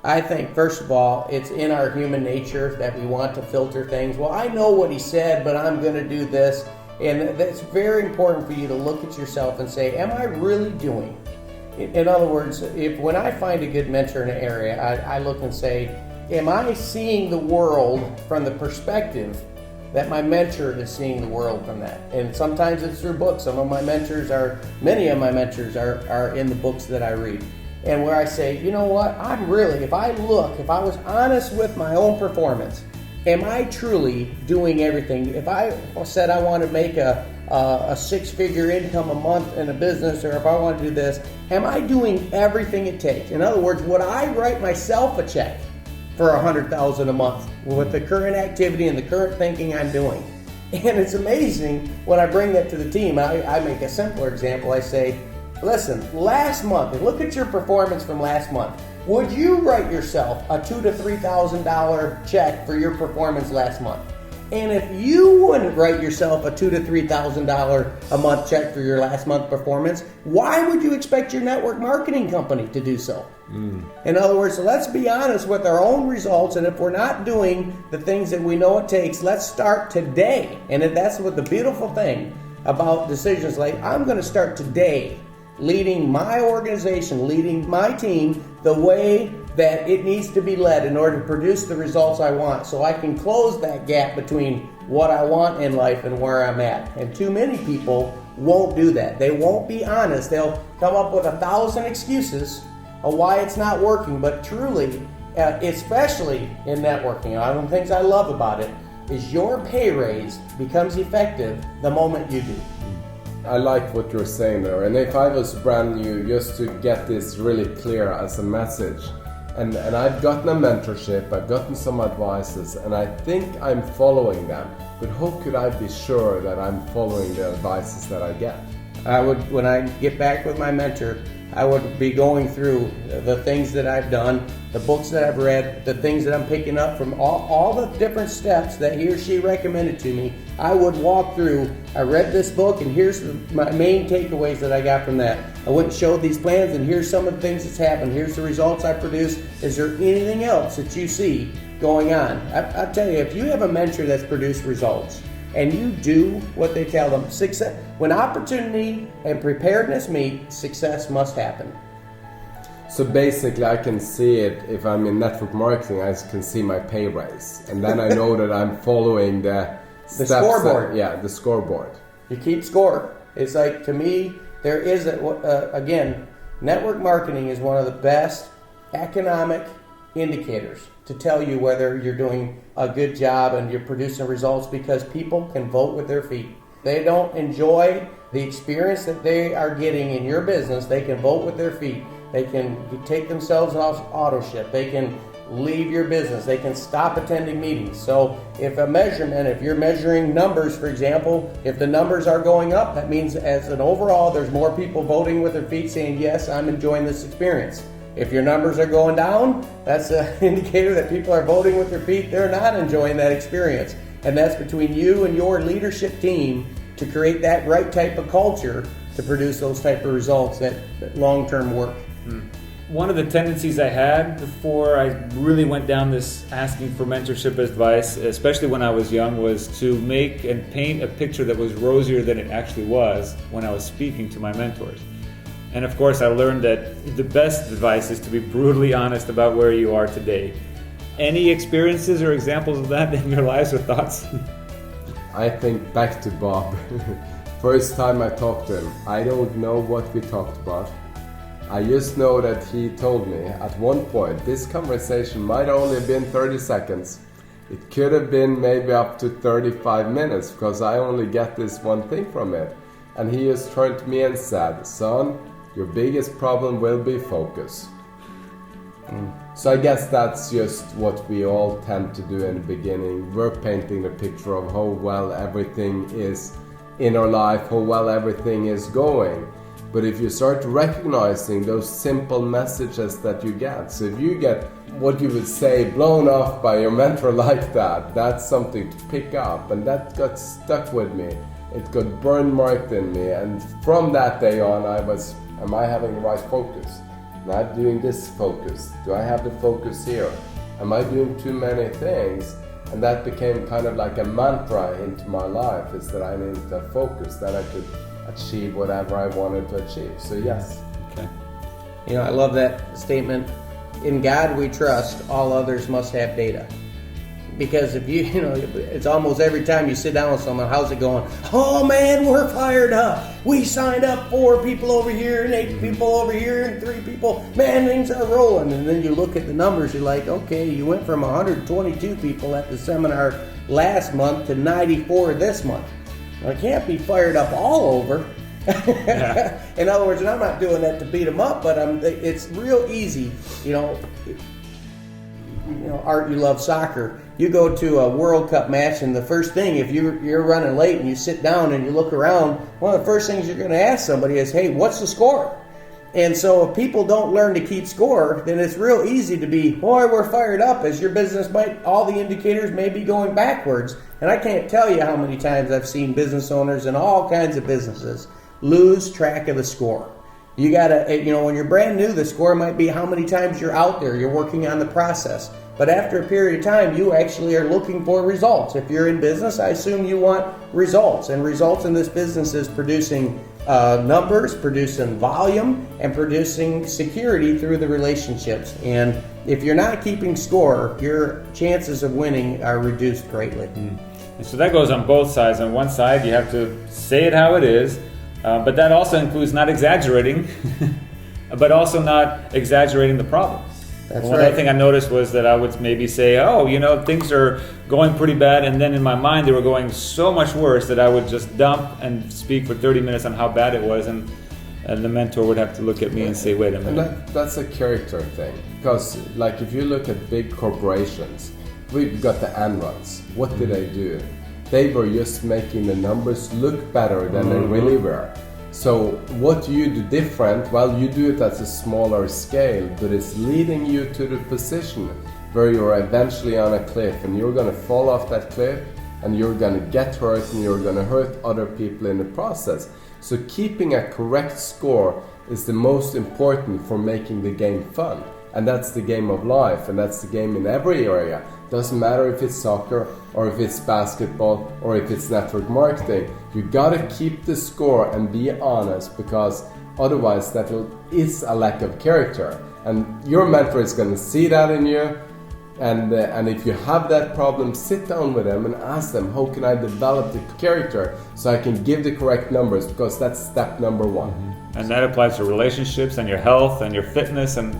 I think, first of all, it's in our human nature that we want to filter things. Well, I know what he said, but I'm going to do this. And it's very important for you to look at yourself and say, am I really doing? In other words, when I find a good mentor in an area, I look and say, am I seeing the world from the perspective that my mentor is seeing the world from that? And sometimes it's through books. Many of my mentors are in the books that I read. And where I say, you know what, if I was honest with my own performance, am I truly doing everything? If I said I want to make a six-figure income a month in a business, or if I want to do this, am I doing everything it takes? In other words, would I write myself a check for $100,000 a month with the current activity and the current thinking I'm doing? And it's amazing when I bring that to the team. I make a simpler example. I say, listen, last month, look at your performance from last month. Would you write yourself a $2,000 to $3,000 check for your performance last month? And if you wouldn't write yourself a $2,000 to $3,000 a month check for your last month performance, why would you expect your network marketing company to do so? In other words, let's be honest with our own results, and if we're not doing the things that we know it takes, let's start today. And that's what the beautiful thing about decisions like, I'm going to start today leading my organization, leading my team the way that it needs to be led in order to produce the results I want, so I can close that gap between what I want in life and where I'm at. And too many people won't do that. They won't be honest. They'll come up with 1,000 excuses of why it's not working. But truly, especially in networking, one of the things I love about it is your pay raise becomes effective the moment you do. I like what you're saying there, and if I was brand new, just to get this really clear as a message, and I've gotten a mentorship, I've gotten some advices, and I think I'm following them, but how could I be sure that I'm following the advices that I get? When I get back with my mentor, I would be going through the things that I've done, the books that I've read, the things that I'm picking up from all the different steps that he or she recommended to me. I would walk through, I read this book, and here's my main takeaways that I got from that. I went and showed these plans, and here's some of the things that's happened. Here's the results I produced. Is there anything else that you see going on? I'll tell you, if you have a mentor that's produced results, and you do what they tell them, success, when opportunity and preparedness meet, success must happen. So basically I can see it, if I'm in network marketing, I can see my pay raise. And then I know that I'm following the steps scoreboard. The scoreboard. You keep score. It's like, to me, there is, again, network marketing is one of the best economic indicators to tell you whether you're doing a good job and you're producing results, because people can vote with their feet. They don't enjoy the experience that they are getting in your business. They can vote with their feet. They can take themselves off auto ship. They can leave your business. They can stop attending meetings. So if you're measuring numbers, for example, if the numbers are going up, that means as an overall, there's more people voting with their feet saying, yes, I'm enjoying this experience. If your numbers are going down, that's an indicator that people are voting with their feet. They're not enjoying that experience. And that's between you and your leadership team to create that right type of culture to produce those type of results that long-term work. One of the tendencies I had before I really went down this asking for mentorship advice, especially when I was young, was to make and paint a picture that was rosier than it actually was when I was speaking to my mentors. And of course, I learned that the best advice is to be brutally honest about where you are today. Any experiences or examples of that in your lives or thoughts? I think back to Bob. First time I talked to him, I don't know what we talked about. I just know that he told me at one point, this conversation might only have been 30 seconds. It could have been maybe up to 35 minutes, because I only get this one thing from it. And he just turned to me and said, son, your biggest problem will be focus. So I guess that's just what we all tend to do in the beginning. We're painting the picture of how well everything is in our life, how well everything is going. But if you start recognizing those simple messages that you get, so if you get what you would say blown off by your mentor like that, that's something to pick up. And that got stuck with me. It got burn marked in me. And from that day on, am I having the right focus? Am I doing this focus? Do I have the focus here? Am I doing too many things? And that became kind of like a mantra into my life, is that I needed to focus, that I could achieve whatever I wanted to achieve. So yes. Okay. You know, I love that statement. In God we trust, all others must have data. Because if you know, it's almost every time you sit down with someone, how's it going? Oh man, we're fired up. We signed up 4 people over here and 8 people over here and 3 people. Man, things are rolling. And then you look at the numbers, you're like, okay, you went from 122 people at the seminar last month to 94 this month. I can't be fired up all over. Yeah. In other words, and I'm not doing that to beat them up, but it's real easy, you know, Art, you love soccer. You go to a World Cup match, and the first thing, if you're running late and you sit down and you look around, one of the first things you're going to ask somebody is, hey, what's the score? And so if people don't learn to keep score, then it's real easy to be, boy, we're fired up, as your business might, all the indicators may be going backwards. And I can't tell you how many times I've seen business owners in all kinds of businesses lose track of the score. You gotta, when you're brand new, the score might be how many times you're out there, you're working on the process. But after a period of time, you actually are looking for results. If you're in business, I assume you want results. And results in this business is producing numbers, producing volume, and producing security through the relationships. And if you're not keeping score, your chances of winning are reduced greatly. And so that goes on both sides. On one side, you have to say it how it is. But that also includes not exaggerating, but also not exaggerating the problem. That's One right. other thing I noticed was that I would maybe say, things are going pretty bad, and then in my mind they were going so much worse that I would just dump and speak for 30 minutes on how bad it was, and the mentor would have to look at me and say, wait a minute. And that's a character thing, because like if you look at big corporations, we've got the Enrons. What did they do? They were just making the numbers look better than they really were. So what do you do different? Well, you do it at a smaller scale, but it's leading you to the position where you're eventually on a cliff, and you're going to fall off that cliff, and you're going to get hurt, and you're going to hurt other people in the process. So keeping a correct score is the most important for making the game fun. And that's the game of life, and that's the game in every area. Doesn't matter if it's soccer or if it's basketball or if it's network marketing. You gotta keep the score and be honest, because otherwise that is a lack of character. And your mentor is gonna see that in you. And if you have that problem, sit down with them and ask them, how can I develop the character so I can give the correct numbers? Because that's step number 1. And that applies to relationships and your health and your fitness and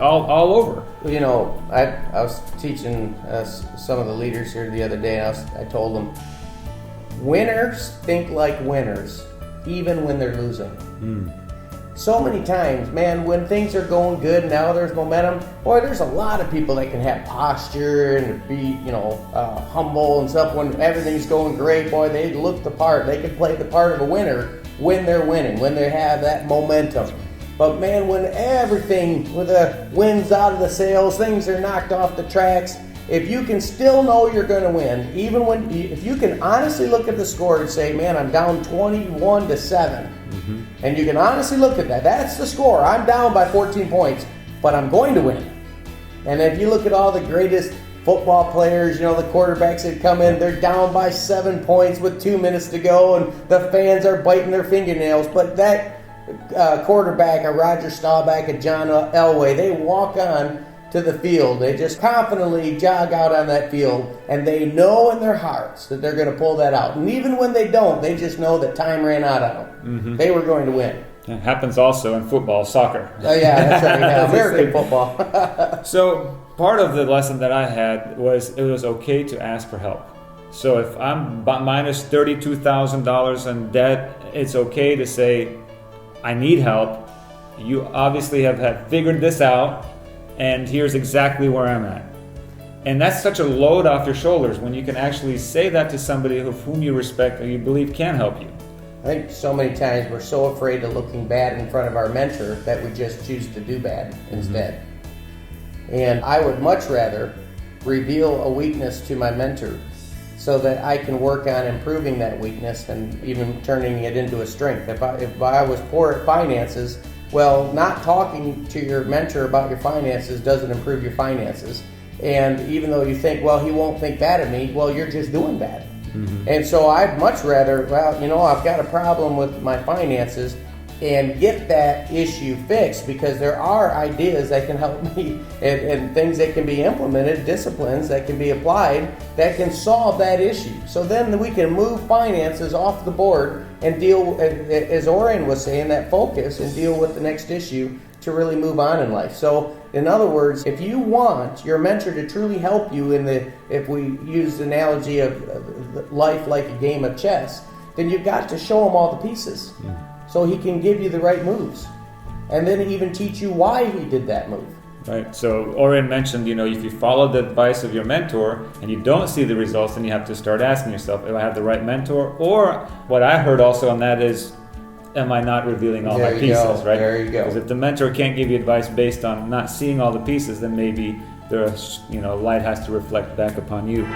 all over. I was teaching some of the leaders here the other day, and I told them, winners think like winners, even when they're losing. So many times, man, when things are going good, now there's momentum, boy, there's a lot of people that can have posture and be, humble and stuff. When everything's going great, boy, they look the part. They can play the part of a winner when they're winning, when they have that momentum. But man, when everything, with the wind's out of the sails, things are knocked off the tracks, if you can still know you're going to win, even if you can honestly look at the score and say, man, I'm down 21-7, and you can honestly look at that, that's the score. I'm down by 14 points, but I'm going to win. And if you look at all the greatest football players, the quarterbacks that come in, they're down by 7 points with 2 minutes to go, and the fans are biting their fingernails, but that quarterback, a Roger Staubach, a John Elway, they walk on to the field. They just confidently jog out on that field, and they know in their hearts that they're going to pull that out. And even when they don't, they just know that time ran out on them. They were going to win. It happens also in football, soccer. Oh yeah, that's right. Yeah, American football. So part of the lesson that I had was it was okay to ask for help. So if I'm minus $32,000 in debt, it's okay to say, I need help. You obviously have figured this out, and here's exactly where I'm at. And that's such a load off your shoulders when you can actually say that to somebody of whom you respect or you believe can help you. I think so many times we're so afraid of looking bad in front of our mentor that we just choose to do bad instead. And I would much rather reveal a weakness to my mentor so that I can work on improving that weakness and even turning it into a strength. If I was poor at finances, Well, not talking to your mentor about your finances doesn't improve your finances. And even though you think, well, he won't think bad of me, well, you're just doing bad. And so I'd much rather, well, you know, I've got a problem with my finances and get that issue fixed, because there are ideas that can help me and things that can be implemented, disciplines that can be applied that can solve that issue. So then we can move finances off the board and deal, as Orion was saying, that focus and deal with the next issue to really move on in life. So in other words, if you want your mentor to truly help you if we use the analogy of life like a game of chess, then you've got to show him all the pieces so he can give you the right moves, and then even teach you why he did that move. Right. So Orion mentioned, you know, if you follow the advice of your mentor and you don't see the results, then you have to start asking yourself, do I have the right mentor? Or what I heard also on that is, am I not revealing all my pieces, right? There you go. Because if the mentor can't give you advice based on not seeing all the pieces, then maybe the light has to reflect back upon you.